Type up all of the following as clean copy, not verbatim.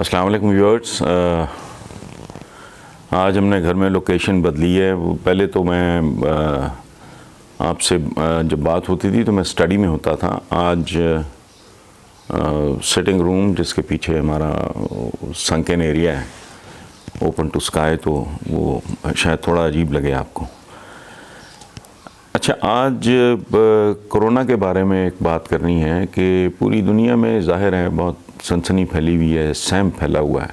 السلام علیکم ویورز. آج ہم نے گھر میں لوکیشن بدلی ہے. پہلے تو میں آپ سے جب بات ہوتی تھی تو میں اسٹڈی میں ہوتا تھا. آج سٹنگ روم جس کے پیچھے ہمارا سنکن ایریا ہے, اوپن ٹو اسکائی, تو وہ شاید تھوڑا عجیب لگے آپ کو. اچھا, آج کرونا کے بارے میں ایک بات کرنی ہے کہ پوری دنیا میں ظاہر ہے بہت سنسنی پھیلی ہوئی ہے, سیم پھیلا ہوا ہے,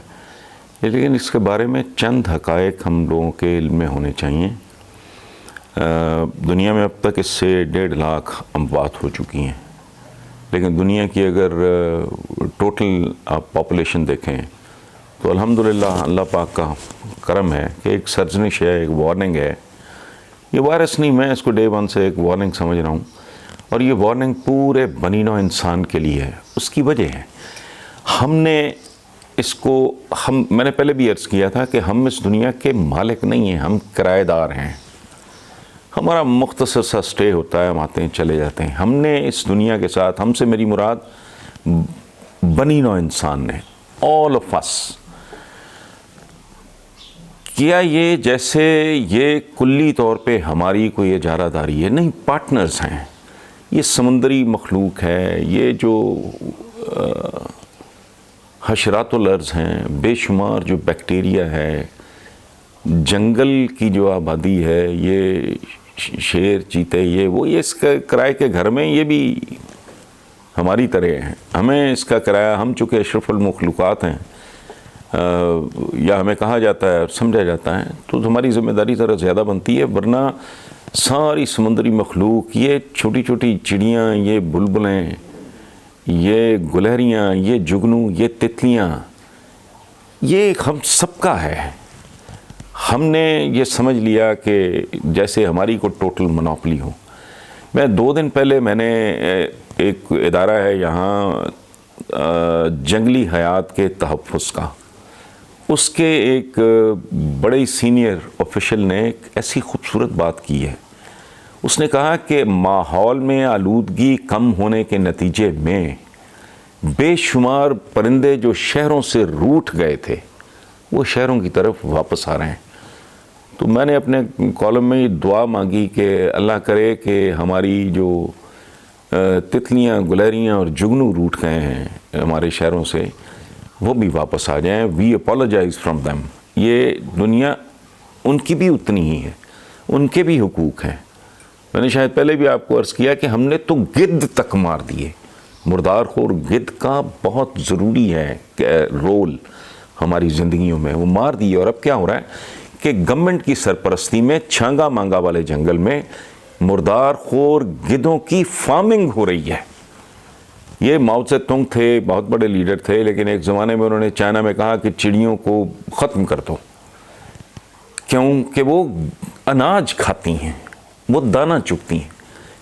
لیکن اس کے بارے میں چند حقائق ہم لوگوں کے علم میں ہونے چاہیے. دنیا میں اب تک اس سے 1.5 لاکھ اموات ہو چکی ہیں, لیکن دنیا کی اگر ٹوٹل آپ پاپولیشن دیکھیں تو الحمدللہ اللہ پاک کا کرم ہے کہ ایک سرزنش ہے, ایک وارننگ ہے. یہ وائرس نہیں, میں اس کو ڈے ون سے ایک وارننگ سمجھ رہا ہوں, اور یہ وارننگ پورے بنی نوع انسان کے لیے ہے. اس کی وجہ ہے ہم نے اس کو, میں نے پہلے بھی عرض کیا تھا کہ ہم اس دنیا کے مالک نہیں ہیں, ہم کرایہ دار ہیں. ہمارا مختصر سا سٹے ہوتا ہے, ہم آتے ہیں چلے جاتے ہیں. ہم نے اس دنیا کے ساتھ, ہم سے میری مراد بنی نوع انسان نے, آل آف اس, کیا یہ جیسے یہ کلی طور پہ ہماری کوئی اجارہ داری ہے, نہیں, پارٹنرز ہیں. یہ سمندری مخلوق ہے, یہ جو حشرات الارض ہیں, بے شمار جو بیکٹیریا ہے, جنگل کی جو آبادی ہے, یہ شیر, چیتے, یہ اس کا کرائے کے گھر میں یہ بھی ہماری طرح ہیں. ہمیں اس کا کرایہ, ہم چونکہ اشرف المخلوقات ہیں, یا ہمیں کہا جاتا ہے اور سمجھا جاتا ہے, تو ہماری ذمہ داری ذرا زیادہ بنتی ہے. ورنہ ساری سمندری مخلوق, یہ چھوٹی چھوٹی چڑیاں, یہ بلبلیں, یہ گلہریاں, یہ جگنو, یہ تتلیاں, یہ ہم سب کا ہے. ہم نے یہ سمجھ لیا کہ جیسے ہماری کو ٹوٹل منوپلی ہو. میں 2 دن پہلے میں نے ایک ادارہ ہے یہاں جنگلی حیات کے تحفظ کا, اس کے ایک بڑے سینئر آفیشل نے ایک ایسی خوبصورت بات کی ہے. اس نے کہا کہ ماحول میں آلودگی کم ہونے کے نتیجے میں بے شمار پرندے جو شہروں سے روٹھ گئے تھے وہ شہروں کی طرف واپس آ رہے ہیں. تو میں نے اپنے کالم میں یہ دعا مانگی کہ اللہ کرے کہ ہماری جو تتلیاں, گلہریاں اور جگنو روٹھ گئے ہیں ہمارے شہروں سے, وہ بھی واپس آ جائیں. وی اپولوجائز فرام دیم. یہ دنیا ان کی بھی اتنی ہی ہے, ان کے بھی حقوق ہیں. میں نے شاید پہلے بھی آپ کو عرض کیا کہ ہم نے تو گدھ تک مار دیے. مردار خور گدھ کا بہت ضروری ہے رول ہماری زندگیوں میں, وہ مار دیے. اور اب کیا ہو رہا ہے کہ گورنمنٹ کی سرپرستی میں چھانگا مانگا والے جنگل میں مردار خور گدھوں کی فارمنگ ہو رہی ہے. یہ ماؤ سے تونگ تھے, بہت بڑے لیڈر تھے, لیکن ایک زمانے میں انہوں نے چائنا میں کہا کہ چڑیوں کو ختم کر دو, کیونکہ وہ اناج کھاتی ہیں, وہ دانہ چگتی ہیں.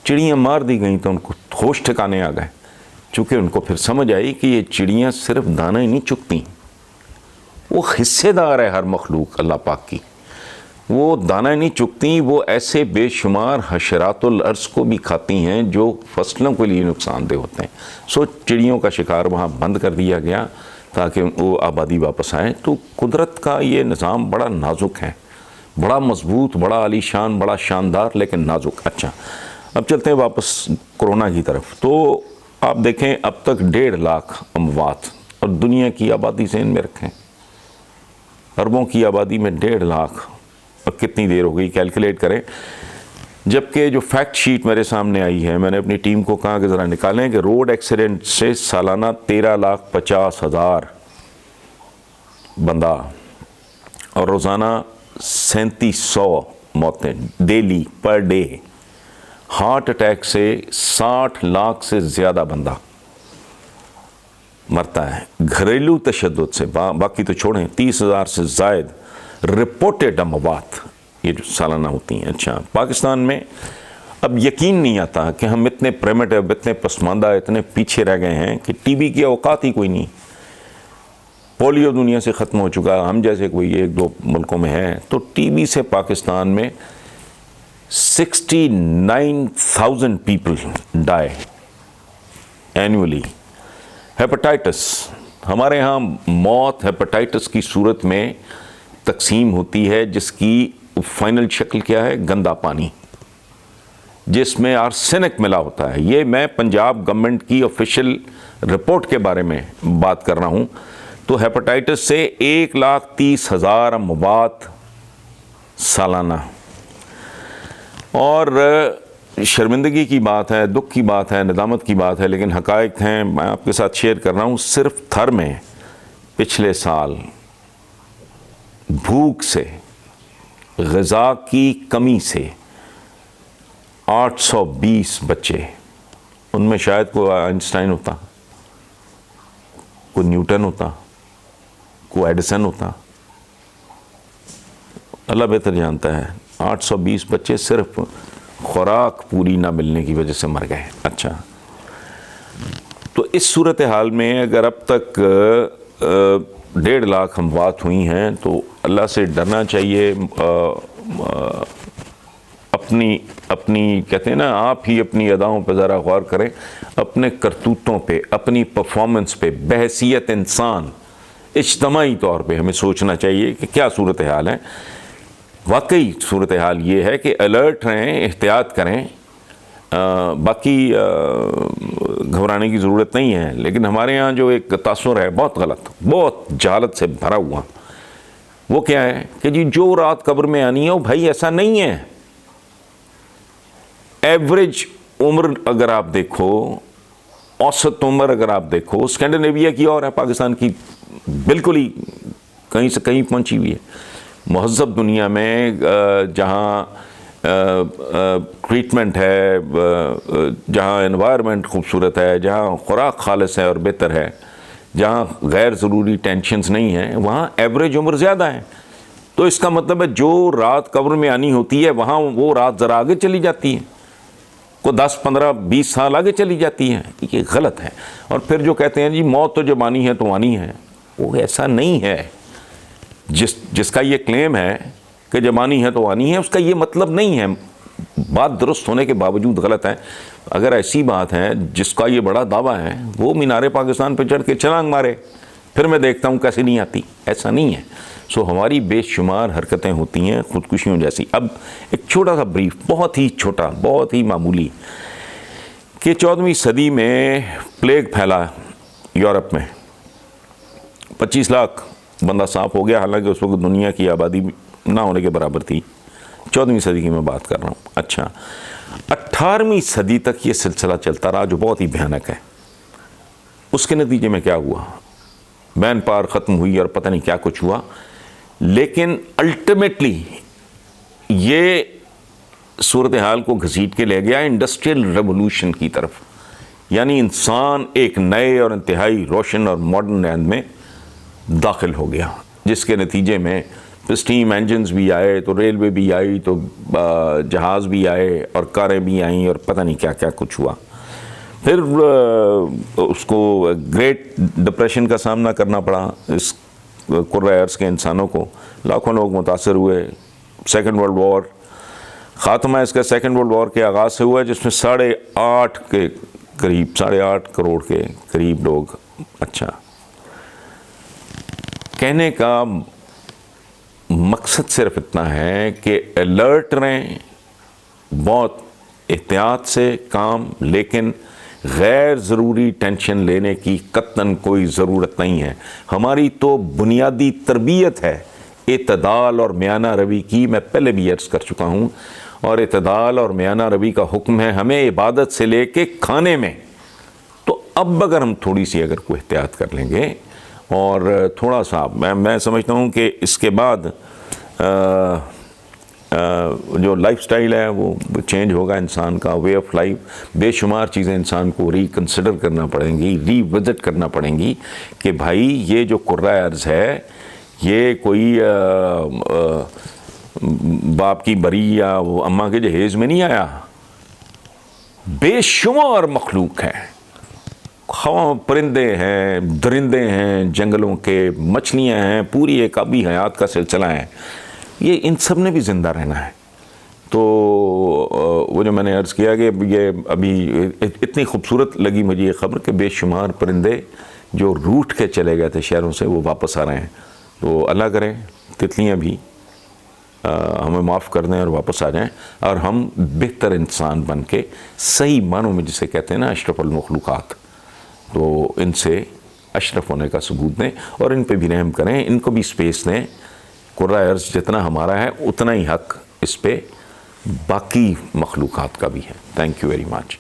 چڑیاں مار دی گئیں تو ان کو ہوش ٹھکانے آ گئے, چونکہ ان کو پھر سمجھ آئی کہ یہ چڑیاں صرف دانہ ہی نہیں چگتی, وہ حصے دار ہے ہر مخلوق اللہ پاک کی. وہ دانہ نہیں چگتی, وہ ایسے بے شمار حشرات الارض کو بھی کھاتی ہیں جو فصلوں کے لیے نقصان دہ ہوتے ہیں. سو چڑیوں کا شکار وہاں بند کر دیا گیا تاکہ وہ آبادی واپس آئے. تو قدرت کا یہ نظام بڑا نازک ہے, بڑا مضبوط, بڑا عالی شان, بڑا شاندار, لیکن نازک. اچھا, اب چلتے ہیں واپس کرونا کی طرف. تو آپ دیکھیں اب تک 1.5 لاکھ اموات, اور دنیا کی آبادی ذہن میں رکھیں, اربوں کی آبادی میں 1.5 لاکھ. اب کتنی دیر ہو گئی کیلکولیٹ کریں. جبکہ جو فیکٹ شیٹ میرے سامنے آئی ہے, میں نے اپنی ٹیم کو کہا کہ ذرا نکالیں کہ روڈ ایکسیڈنٹ سے سالانہ 13,50,000 بندہ, اور روزانہ 3700 موتیں daily per day. Heart attack سے 60 لاکھ سے زیادہ بندہ مرتا ہے. گھریلو تشدد سے, باقی تو چھوڑیں, 30,000 سے زائد رپورٹڈ اموات یہ جو سالانہ ہوتی ہیں. اچھا, پاکستان میں اب یقین نہیں آتا کہ ہم اتنے پریمیٹو, اتنے پسماندہ, اتنے پیچھے رہ گئے ہیں کہ ٹی بی کی اوقات ہی کوئی نہیں. پولیو دنیا سے ختم ہو چکا, ہم جیسے کوئی 1-2 ملکوں میں ہے, تو ٹی بی سے پاکستان میں 69,000 پیپل ڈائی اینولی. ہیپاٹائٹس ہمارے ہاں موت ہیپاٹائٹس کی صورت میں تقسیم ہوتی ہے جس کی فائنل شکل کیا ہے؟ گندا پانی جس میں آرسینک ملا ہوتا ہے. یہ میں پنجاب گورنمنٹ کی آفیشیل رپورٹ کے بارے میں بات کر رہا ہوں. تو ہیپاٹائٹس سے 1,30,000 اموات سالانہ. اور شرمندگی کی بات ہے، دکھ کی بات ہے، ندامت کی بات ہے، لیکن حقائق ہیں. میں آپ کے ساتھ شیئر کر رہا ہوں. صرف تھر میں پچھلے سال بھوک سے، غذا کی کمی سے 820 بچے، ان میں شاید کوئی آئنسٹائن ہوتا، کوئی نیوٹن ہوتا، کوئی ایڈیسن ہوتا، اللہ بہتر جانتا ہے. 820 بچے صرف خوراک پوری نہ ملنے کی وجہ سے مر گئے. اچھا، تو اس صورتحال میں اگر اب تک 1.5 لاکھ اموات ہوئی ہیں تو اللہ سے ڈرنا چاہیے. اپنی کہتے ہیں نا، آپ ہی اپنی اداؤں پہ ذرا غور کریں، اپنے کرتوتوں پہ، اپنی پرفارمنس پہ. بحیثیت انسان اجتماعی طور پہ ہمیں سوچنا چاہیے کہ کیا صورتحال ہے. واقعی صورتحال یہ ہے کہ الرٹ رہیں، احتیاط کریں. باقی گھبرانے کی ضرورت نہیں ہے. لیکن ہمارے ہاں جو ایک تاثر ہے بہت غلط، بہت جہالت سے بھرا ہوا، وہ کیا ہے کہ جی جو رات قبر میں آنی ہے، بھائی ایسا نہیں ہے. ایوریج عمر اگر آپ دیکھو، اوسط عمر اگر آپ دیکھو، اسکینڈینیویا کی اور ہے، پاکستان کی بالکل ہی کہیں سے کہیں پہنچی ہوئی ہے. مہذب دنیا میں جہاں ٹریٹمنٹ ہے، جہاں انوائرمنٹ خوبصورت ہے، جہاں خوراک خالص ہے اور بہتر ہے، جہاں غیر ضروری ٹینشنز نہیں ہیں، وہاں ایوریج عمر زیادہ ہے. تو اس کا مطلب ہے جو رات قبر میں آنی ہوتی ہے وہاں وہ رات ذرا آگے چلی جاتی ہے، کوئی 10 15 20 سال آگے چلی جاتی ہے. یہ غلط ہے. اور پھر جو کہتے ہیں جی موت تو جب آنی ہے تو آنی ہے، وہ ایسا نہیں ہے. جس کا یہ کلیم ہے کہ جب آنی ہے تو آنی ہے، اس کا یہ مطلب نہیں ہے. بات درست ہونے کے باوجود غلط ہے. اگر ایسی بات ہے جس کا یہ بڑا دعویٰ ہے، وہ مینار پاکستان پہ چڑھ کے چھلانگ مارے، پھر میں دیکھتا ہوں کیسے نہیں آتی. ایسا نہیں ہے. ہماری بے شمار حرکتیں ہوتی ہیں خودکشیوں جیسی. اب ایک چھوٹا سا بریف، بہت ہی چھوٹا، بہت ہی معمولی، کہ 14ویں صدی میں پلیگ پھیلا یورپ میں، 25 لاکھ بندہ صاف ہو گیا. حالانکہ اس وقت دنیا کی آبادی نہ ہونے کے برابر تھی. 14ویں صدی کی میں بات کر رہا ہوں. اچھا، 18ویں صدی تک یہ سلسلہ چلتا رہا جو بہت ہی بھیانک ہے. اس کے نتیجے میں کیا ہوا؟ مین پاور ختم ہوئی اور پتہ نہیں کیا کچھ ہوا. لیکن الٹیمیٹلی یہ صورتحال کو گھسیٹ کے لے گیا انڈسٹریل ریولوشن کی طرف. یعنی انسان ایک نئے اور انتہائی روشن اور ماڈرن اینڈ میں داخل ہو گیا، جس کے نتیجے میں اسٹیم انجنز بھی آئے، تو ریلوے بھی آئی، تو جہاز بھی آئے، اور کاریں بھی آئیں، اور پتہ نہیں کیا کیا کچھ ہوا. پھر اس کو گریٹ ڈپریشن کا سامنا کرنا پڑا اس قرۂ ارض کے انسانوں کو. لاکھوں لوگ متاثر ہوئے. سیکنڈ ورلڈ وار، خاتمہ اس کا سیکنڈ ورلڈ وار کے آغاز سے ہوا، جس میں 8.5 کے قریب، 8.5 کروڑ کے قریب لوگ. اچھا، کہنے کا مقصد صرف اتنا ہے کہ الرٹ رہیں، بہت احتیاط سے کام، لیکن غیر ضروری ٹینشن لینے کی قطعاً کوئی ضرورت نہیں ہے. ہماری تو بنیادی تربیت ہے اعتدال اور میانہ روی کی. میں پہلے بھی عرض کر چکا ہوں. اور اعتدال اور میانہ روی کا حکم ہے ہمیں عبادت سے لے کے کھانے میں. تو اب اگر ہم تھوڑی سی اگر کوئی احتیاط کر لیں گے اور تھوڑا سا، میں سمجھتا ہوں کہ اس کے بعد جو لائف سٹائل ہے وہ چینج ہوگا. انسان کا وے آف لائف، بے شمار چیزیں انسان کو ریکنسیڈر کرنا پڑیں گی، ری وزٹ کرنا پڑیں گی کہ بھائی یہ جو قرۂ ارض ہے یہ کوئی باپ کی بری یا وہ اماں کے جہیز میں نہیں آیا. بے شمار مخلوق ہے، پرندے ہیں، درندے ہیں جنگلوں کے، مچھلیاں ہیں، پوری ایک آبی حیات کا سلسلہ ہے. یہ ان سب نے بھی زندہ رہنا ہے. تو وہ جو میں نے عرض کیا کہ یہ ابھی اتنی خوبصورت لگی مجھے یہ خبر کہ بے شمار پرندے جو روٹ کے چلے گئے تھے شہروں سے وہ واپس آ رہے ہیں. تو اللہ کرے تتلیاں بھی ہمیں معاف کر دیں اور واپس آ جائیں اور ہم بہتر انسان بن کے صحیح معنوں میں جسے کہتے ہیں نا اشرف المخلوقات, تو ان سے اشرف ہونے کا ثبوت دیں اور ان پہ بھی رحم کریں, ان کو بھی اسپیس دیں. کرۂ ارض جتنا ہمارا ہے اتنا ہی حق اس پہ باقی مخلوقات کا بھی ہے. Thank you very much.